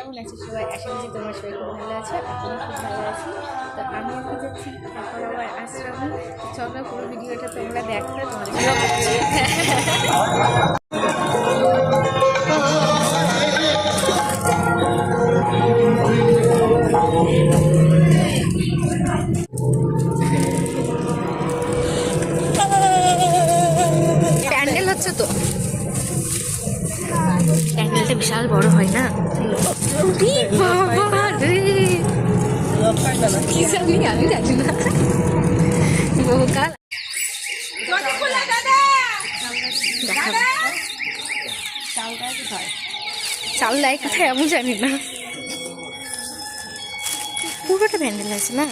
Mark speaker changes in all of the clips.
Speaker 1: কেমন আছো সবাই? আশা করি তোমরা সবাই খুব ভালো আছো। আমি খুব ভালো আছি। তো আমি এখন যাচ্ছি বাবার আশ্রমে। চলো পুরো ভিডিওটা তোমরা দেখো, তোমাদের প্যান্ডেল হচ্ছে তো, প্যান্ডেলটা বিশাল বড় হয় না? আমি জানি না। চাল দেয় কোথায় আমি জানি না। পুরোটা প্যান্ডেল আছে না?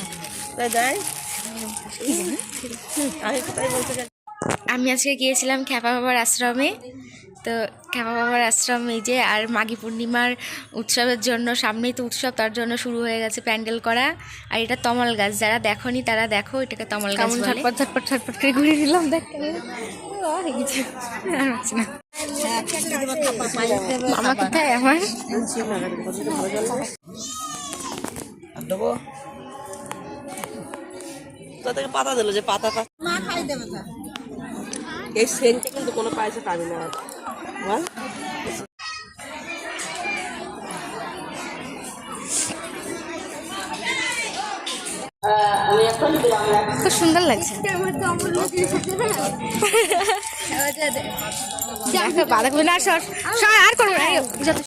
Speaker 1: আমি আজকে গিয়েছিলাম খ্যাপা বাবার আশ্রমে। তো খ্যাপা বাবার আশ্রম এই যে, আর মাঘী পূর্ণিমার উৎসবের জন্য, সামনেই তো উৎসব, তার জন্য শুরু হয়ে গেছে প্যান্ডেল করা। আর এটা তমাল গাছ, যারা দেখোনি তারা দেখো, এটাকে তমাল গাছ বলে। ঝটপট ঝটপট ঝটপট করে ঘুরে দিলাম, দেখ মামা কোথায় আমার?
Speaker 2: পাতা দিল যে পাতা এই সেন্টটা কিন্তু কোনো পয়সা পাবি না।
Speaker 1: খুব সুন্দর লাগছে। বাধা করবে না, আর করবো না।